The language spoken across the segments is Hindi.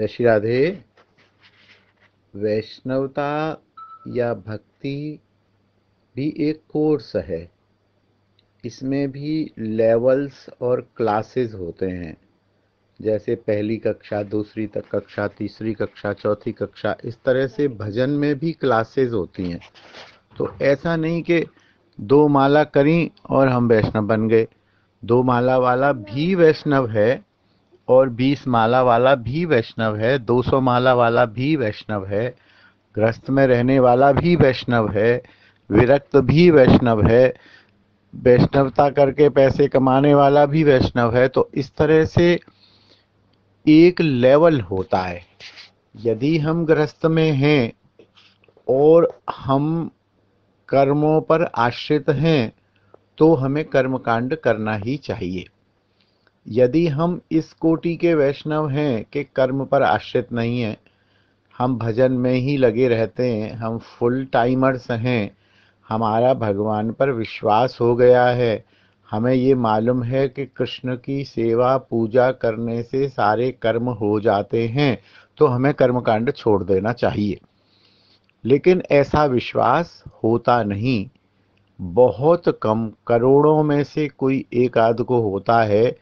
जय श्री राधे। वैष्णवता या भक्ति भी एक कोर्स है। इसमें भी लेवल्स और क्लासेस होते हैं, जैसे पहली कक्षा, दूसरी तक कक्षा, तीसरी कक्षा, चौथी कक्षा, इस तरह से भजन में भी क्लासेस होती हैं। तो ऐसा नहीं कि 2 माला करी और हम वैष्णव बन गए। 2 माला वाला भी वैष्णव है और 20 माला वाला भी वैष्णव है, 200 माला वाला भी वैष्णव है, गृहस्थ में रहने वाला भी वैष्णव है, विरक्त भी वैष्णव है, वैष्णवता करके पैसे कमाने वाला भी वैष्णव है। तो इस तरह से एक लेवल होता है। यदि हम गृहस्थ में हैं और हम कर्मों पर आश्रित हैं तो हमें कर्मकांड करना ही चाहिए। यदि हम इस कोटि के वैष्णव हैं कि कर्म पर आश्रित नहीं हैं, हम भजन में ही लगे रहते हैं, हम फुल टाइमर्स हैं, हमारा भगवान पर विश्वास हो गया है, हमें ये मालूम है कि कृष्ण की सेवा पूजा करने से सारे कर्म हो जाते हैं, तो हमें कर्मकांड छोड़ देना चाहिए। लेकिन ऐसा विश्वास होता नहीं। बहुत कम, करोड़ों में से कोई एक आध को होता है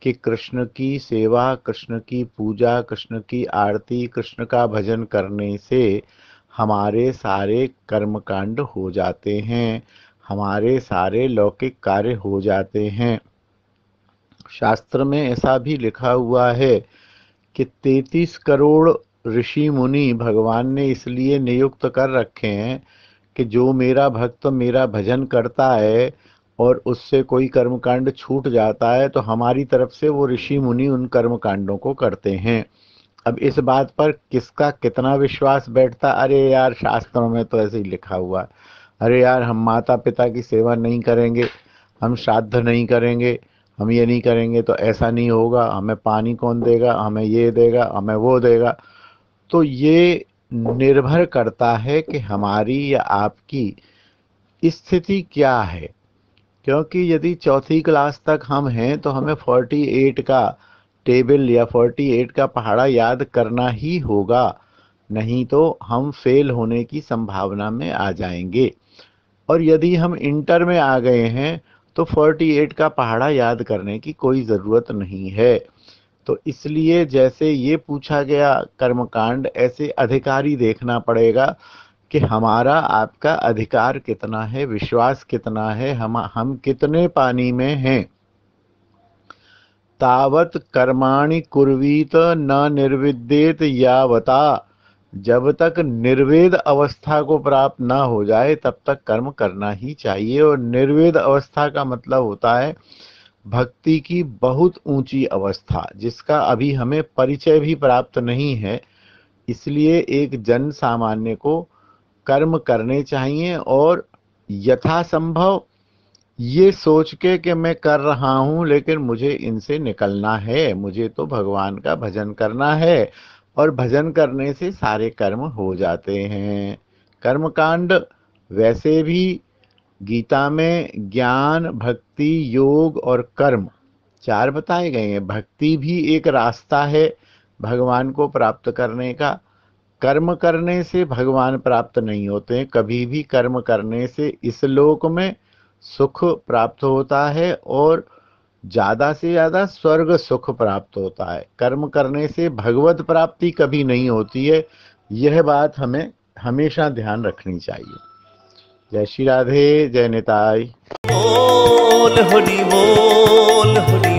कि कृष्ण की सेवा, कृष्ण की पूजा, कृष्ण की आरती, कृष्ण का भजन करने से हमारे सारे कर्मकांड हो जाते हैं, हमारे सारे लौकिक कार्य हो जाते हैं। शास्त्र में ऐसा भी लिखा हुआ है कि 33 करोड़ ऋषि मुनि भगवान ने इसलिए नियुक्त कर रखे हैं कि जो मेरा भक्त मेरा भजन करता है और उससे कोई कर्मकांड छूट जाता है तो हमारी तरफ से वो ऋषि मुनि उन कर्मकांडों को करते हैं। अब इस बात पर किसका कितना विश्वास बैठता, अरे यार शास्त्रों में तो ऐसे ही लिखा हुआ है, अरे यार हम माता पिता की सेवा नहीं करेंगे, हम श्राद्ध नहीं करेंगे, हम ये नहीं करेंगे तो ऐसा नहीं होगा, हमें पानी कौन देगा, हमें ये देगा, हमें वो देगा। तो ये निर्भर करता है कि हमारी या आपकी स्थिति क्या है। क्योंकि यदि चौथी क्लास तक हम हैं तो हमें 48 का टेबल या 48 का पहाड़ा याद करना ही होगा, नहीं तो हम फेल होने की संभावना में आ जाएंगे। और यदि हम इंटर में आ गए हैं तो 48 का पहाड़ा याद करने की कोई ज़रूरत नहीं है। तो इसलिए जैसे ये पूछा गया कर्मकांड, ऐसे अधिकारी देखना पड़ेगा कि हमारा आपका अधिकार कितना है, विश्वास कितना है, हम कितने पानी में हैं। तावत कर्माणि कुर्वीत न निर्विद्येत यावता, जब तक निर्वेद अवस्था को प्राप्त ना हो जाए तब तक कर्म करना ही चाहिए। और निर्वेद अवस्था का मतलब होता है भक्ति की बहुत ऊंची अवस्था, जिसका अभी हमें परिचय भी प्राप्त नहीं है। इसलिए एक जन सामान्य को कर्म करने चाहिए और यथासंभव ये सोच के कि मैं कर रहा हूँ लेकिन मुझे इनसे निकलना है, मुझे तो भगवान का भजन करना है, और भजन करने से सारे कर्म हो जाते हैं। कर्मकांड वैसे भी गीता में ज्ञान, भक्ति, योग और कर्म 4 बताए गए हैं। भक्ति भी एक रास्ता है भगवान को प्राप्त करने का। कर्म करने से भगवान प्राप्त नहीं होते हैं, कभी भी कर्म करने से इस लोक में सुख प्राप्त होता है और ज्यादा से ज्यादा स्वर्ग सुख प्राप्त होता है। कर्म करने से भगवत प्राप्ति कभी नहीं होती है, यह बात हमें हमेशा ध्यान रखनी चाहिए। जय श्री राधे, जय निताई। बोल हरि बोल हरि